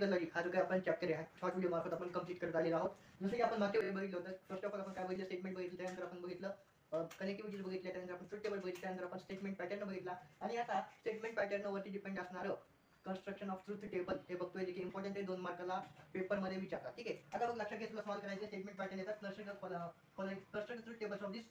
Logic हा जो काही आपण चॅप्टर आहे शॉर्ट व्हिडिओ मार्फत आपण कंप्लीट करत आलेलो आहोत. जसं की आपण मागच्या वेळी बघितलं होतं, फर्स्ट ऑफ ऑल आपण काय बघितलं, स्टेटमेंट बघितलं, त्यानंतर आपण बघितलं कनेक्टिव्हिटी बघितल्या, त्यानंतर आपण ट्रुथ टेबल बघितलं, त्यानंतर आपण स्टेटमेंट पॅटर्न बघितला आणि आता स्टेटमेंट पॅटर्न वरती डिपेंड असणारं कन्स्ट्रक्शन ऑफ ट्रुथ टेबल हे बघतोय, जे की इम्पॉर्टंट आहे, 2 मार्काला पेपर मध्ये विचारतात. ठीक आहे, आता बघ लक्षात घे, तुला सॉल्व्ह करायचे स्टेटमेंट पॅटर्न येतात, construction truth table of this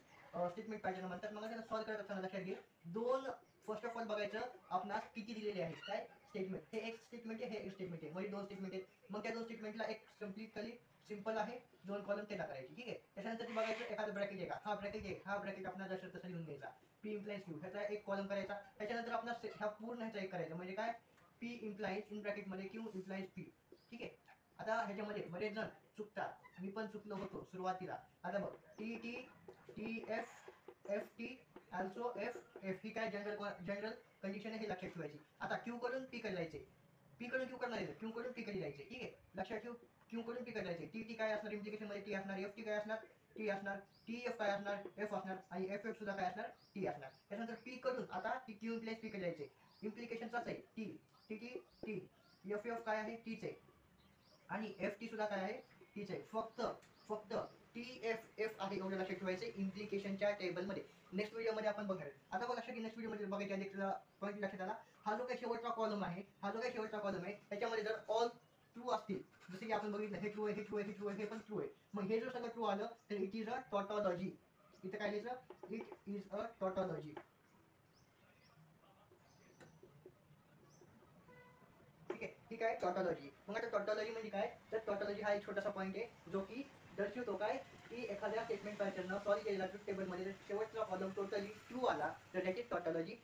statement pattern म्हणतात. मग त्याला सॉल्व्ह करत असताना लक्षात घे, दोन फर्स्ट ऑफ ऑल बघायचं आपणास किती दिलेले आहेत, काय स्टेटमेंट, हे एक स्टेटमेंट आहे, हे एक स्टेटमेंट आहे, म्हणजे 2 स्टेटमेंट आहेत. मग त्या 2 स्टेटमेंटला एक कम्प्लीटली सिंपल आहे, 2 कॉलम ते टाकायचे. ठीक आहे, त्याच्यानंतर बघायचं एखादं ब्रॅकेट आहे का, हा ब्रॅकेट आहे, हा ब्रॅकेट आपण जसं तसं लिहून घ्यायचा, पी इम्प्लाइज क्यू ह्याचा एक कॉलम करायचा. त्याच्यानंतर आपण ह्या पूर्ण ह्याचा एक करायचा, म्हणजे काय, पी इम्प्लाइज इन ब्रॅकेट मध्ये क्यू इम्प्लाइज पी. ठीक आहे, आता ह्याच्यामध्ये बरेच जण चुकतात, मी पण चुकलो होतो सुरुवातीला. आता बघ, T T T F F T also F F ही काय जनरल कंडिशन आहे, हे लक्षात ठेवायची. आता क्यू कडून पी कडे जायचे, पी कडून क्यू कडे जायचं, क्यू कडून पी कडे जायचे. ठीक आहे, लक्षात ठेव, क्यू कडून पी कडे जायचे. टी टी काय असणार, इम्प्लिकेशन मध्ये टी असणार, एफ टी काय असणार, टी असणार, टी एफ काय असणार, एफ असणार, आणि एफ एफ सुद्धा काय असणार, टी असणार. त्यानंतर पी कडून आता टी क्यू इम्प्लाइज पी कडे जायचे, इम्प्लिकेशनचाच आहे, T T T T F F काय आहे, टीच आहे, आणि एफ टी सुद्धा काय आहे, टीच आहे. फक्त फक्त टी एफ एफ आहे एवढं लक्षात ठेवायचे इम्प्लिकेशनच्या टेबलमध्ये. नेक्स्ट व्हिडिओमध्ये आपण बघणार. आता बघ लक्षात, नेक्स्ट व्हिडिओमध्ये बघायच्या आधी तुला पॉईंट लक्षात आला, हा जो काही शेवटचा कॉलम आहे, हा जो काही शेवटचा कॉलम आहे त्याच्यामध्ये जर ऑल ट्रू असतील, जसे की आपण बघितलं हे ट्रू आहे, हे ट्रू आहे, हे ट्रू आहे, हे पण ट्रू आहे, मग हे जर सगळं ट्रू आलं तर इट इज अ टॉटॉलॉजी. इथं काय लिहायचं, इट इज अ टॉटॉलॉजी. ठीक आहे, ठीक आहे, टॉटॉलॉजी. मग आता टॉटॉलॉजी म्हणजे काय, तर टॉटॉलॉजी हा एक छोटासा पॉईंट आहे जो की दर्शवतो काय, की एखाद्या स्टेटमेंट पॅटर्न सॉल्व्ह केलेला ट्रुथ टेबल मध्ये शेवटचा कॉलम टोटली ट्रू आला तर त्याची टॉटॉलॉजी